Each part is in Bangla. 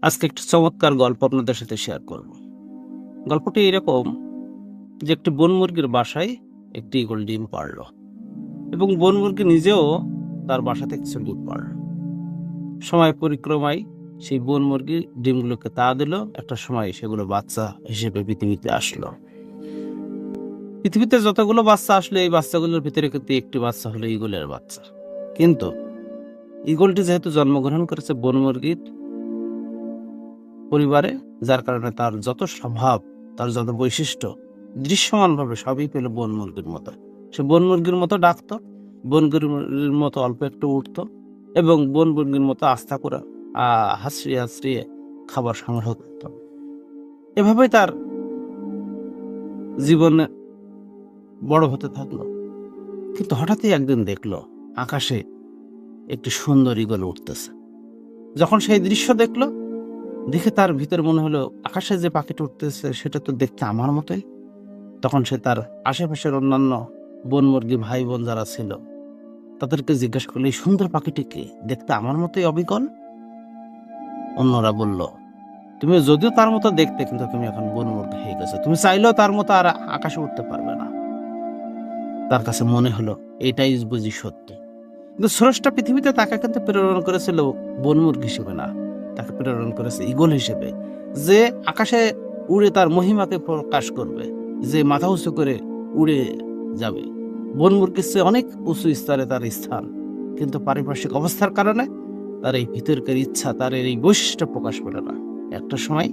আজকে একটা চমৎকার গল্প আপনাদের সাথে শেয়ার করব। গল্পটি এরকম যে একটি বন মুরগির বাসায় একটি ঈগল ডিম পাড়ল এবং বন মুরগি নিজেও তার বাসা থেকে কিছু ডিম পাড়ল। সময় পরিক্রমায় সেই বন মুরগি ডিমগুলোকে তা দিল। একটা সময় সেগুলো বাচ্চা হিসেবে পৃথিবীতে আসলো। পৃথিবীতে যতগুলো বাচ্চা আসলো এই বাচ্চাগুলোর ভিতরে কিন্তু একটি বাচ্চা হলো ঈগলের বাচ্চা। কিন্তু ঈগলটি যেহেতু জন্মগ্রহণ করেছে বন মুরগির পরিবারে, যার কারণে তার যত স্বভাব, তার যত বৈশিষ্ট্য দৃশ্যমানভাবে সবই পেল বন মুরগির মতো। সে বন মুরগির মতো ডাকতো, বন মুরগির মতো অল্প একটু উঠতো এবং বন মুরগির মতো আস্থা করে হাসড়িয়ে হাসড়িয়ে খাবার সংগ্রহ করত। এভাবেই তার জীবনে বড় হতে থাকলো। কিন্তু হঠাৎই একদিন দেখলো আকাশে একটি সুন্দর ঈগল উঠতেছে। যখন সেই দৃশ্য দেখলো, দেখে তার ভিতরে মনে হলো আকাশে যে পাখিটা উঠতেছে সেটা তো দেখতে আমার মতোই। তখন সে তার আশেপাশের অন্যান্য বন মুরগি ভাই বোন যারা ছিল তাদেরকে জিজ্ঞাসা করলো, এই সুন্দর পাখিটিকে দেখতে আমার মতোই অবিকল? অন্যরা বলল, তুমি যদিও তার মতো দেখতে, কিন্তু তুমি এখন বন মুরগি হয়ে গেছো, তুমি চাইলেও তার মতো আর আকাশে উঠতে পারবে না। তার কাছে মনে হলো এটাই বুঝি সত্যি। কিন্তু স্রষ্টা পৃথিবীতে তাকে কিন্তু প্রেরণ করেছিল বন মুরগি হিসেবে না, তাকে প্রেরণ করেছে ঈগল হিসেবে, যে আকাশে উড়ে তার মহিমাকে প্রকাশ করবে, যে মাথা উঁচু করে উড়ে যাবে। বন মুরগির চেয়ে অনেক উঁচু স্তরে তার স্থান, কিন্তু পারিপার্শ্বিক অবস্থার কারণে তার এই ভিতরকার ইচ্ছা, তার এই বৈশিষ্ট্য প্রকাশ পেল না। একটা সময়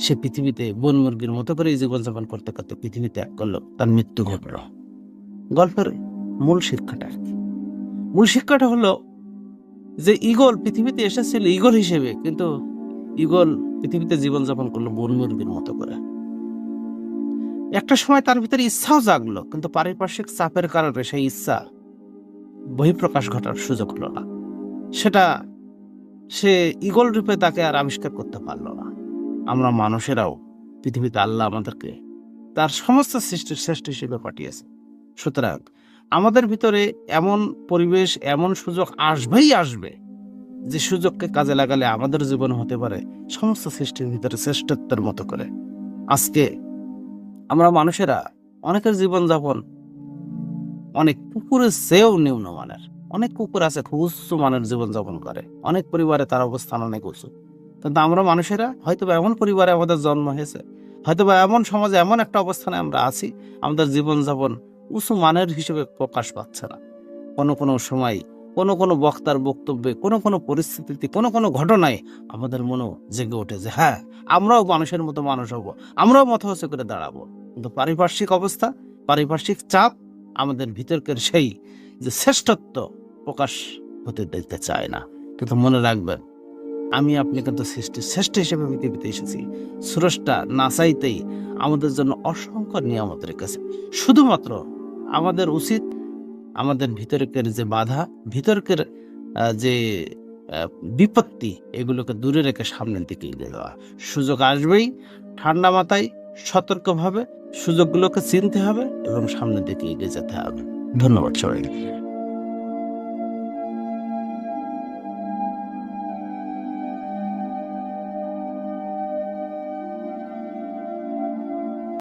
সে পৃথিবীতে বন মুরগির মতো করে জীবনযাপন করতে করতে পৃথিবী ত্যাগ করলো, তার মৃত্যু ঘটল। গল্পের মূল শিক্ষাটা কি? মূল শিক্ষাটা হলো যে ঈগল পৃথিবীতে এসেছিল ঈগল হিসেবে, কিন্তু ঈগল পৃথিবীতে জীবনযাপন করলো বন মুরগির মতো করে। একটা সময় তার ভিতরে ইচ্ছাও জাগলো, কিন্তু পারিপার্শ্বিক চাপের কারণে সেই ইচ্ছা বহিঃপ্রকাশ ঘটার সুযোগ হলো না। সেটা সে ঈগল রূপে তাকে আর আবিষ্কার করতে পারলো না। আমরা মানুষেরাও পৃথিবীতে আল্লাহ আমাদেরকে তার সমস্ত সৃষ্টির শ্রেষ্ঠ হিসেবে পাঠিয়েছে। সুতরাং আমাদের ভিতরে এমন পরিবেশ, এমন সুযোগ আসবেই আসবে, যে সুযোগকে কাজে লাগালে আমাদের জীবন হতে পারে সমস্ত সৃষ্টির ভিতরে শ্রেষ্ঠত্বের মতো করে। আজকে আমরা মানুষেরা অনেকের জীবনযাপন অনেক কুকুরের চেয়েও নিম্নমানের। অনেক কুকুর আছে খুব উচ্চ মানের জীবনযাপন করে, অনেক পরিবারে তার অবস্থান অনেক উঁচু। কিন্তু আমরা মানুষেরা হয়তোবা এমন পরিবারে আমাদের জন্ম হয়েছে, হয়তোবা এমন সমাজে এমন একটা অবস্থানে আমরা আছি, আমাদের জীবনযাপন উঁচু মানের হিসেবে প্রকাশ পাচ্ছে না। কোনো কোনো সময়, কোনো কোনো বক্তার বক্তব্যে, কোনো কোনো পরিস্থিতিতে, কোনো কোনো ঘটনায় আমাদের মনেও জেগে ওঠে যে হ্যাঁ, আমরাও মানুষের মতো মানুষ হব, আমরাও মাথা উঁচু করে দাঁড়াবো। কিন্তু পারিপার্শ্বিক অবস্থা, পারিপার্শ্বিক চাপ আমাদের ভিতরকার সেই যে শ্রেষ্ঠত্ব প্রকাশ হতে দিতে চায় না। কিন্তু মনে রাখবেন, আমি আপনি কিন্তু সৃষ্টির শ্রেষ্ঠ হিসেবে পৃথিবীতে এসেছি। স্রষ্টা না চাইতেই আমাদের জন্য অসংখ্য নিয়ামত রেখেছে। শুধুমাত্র আমাদের উচিত আমাদের ভিতরকের যে বাধা, ভিতরকের যে বিপত্তি, এগুলোকে দূরে রেখে সামনের দিকে এগিয়ে যাওয়া। সুযোগ আসবেই, ঠান্ডা মাথায় সতর্কভাবে সুযোগগুলোকে চিনতে হবে এবং সামনের দিকে এগিয়ে যেতে হবে। ধন্যবাদ সবাইকে।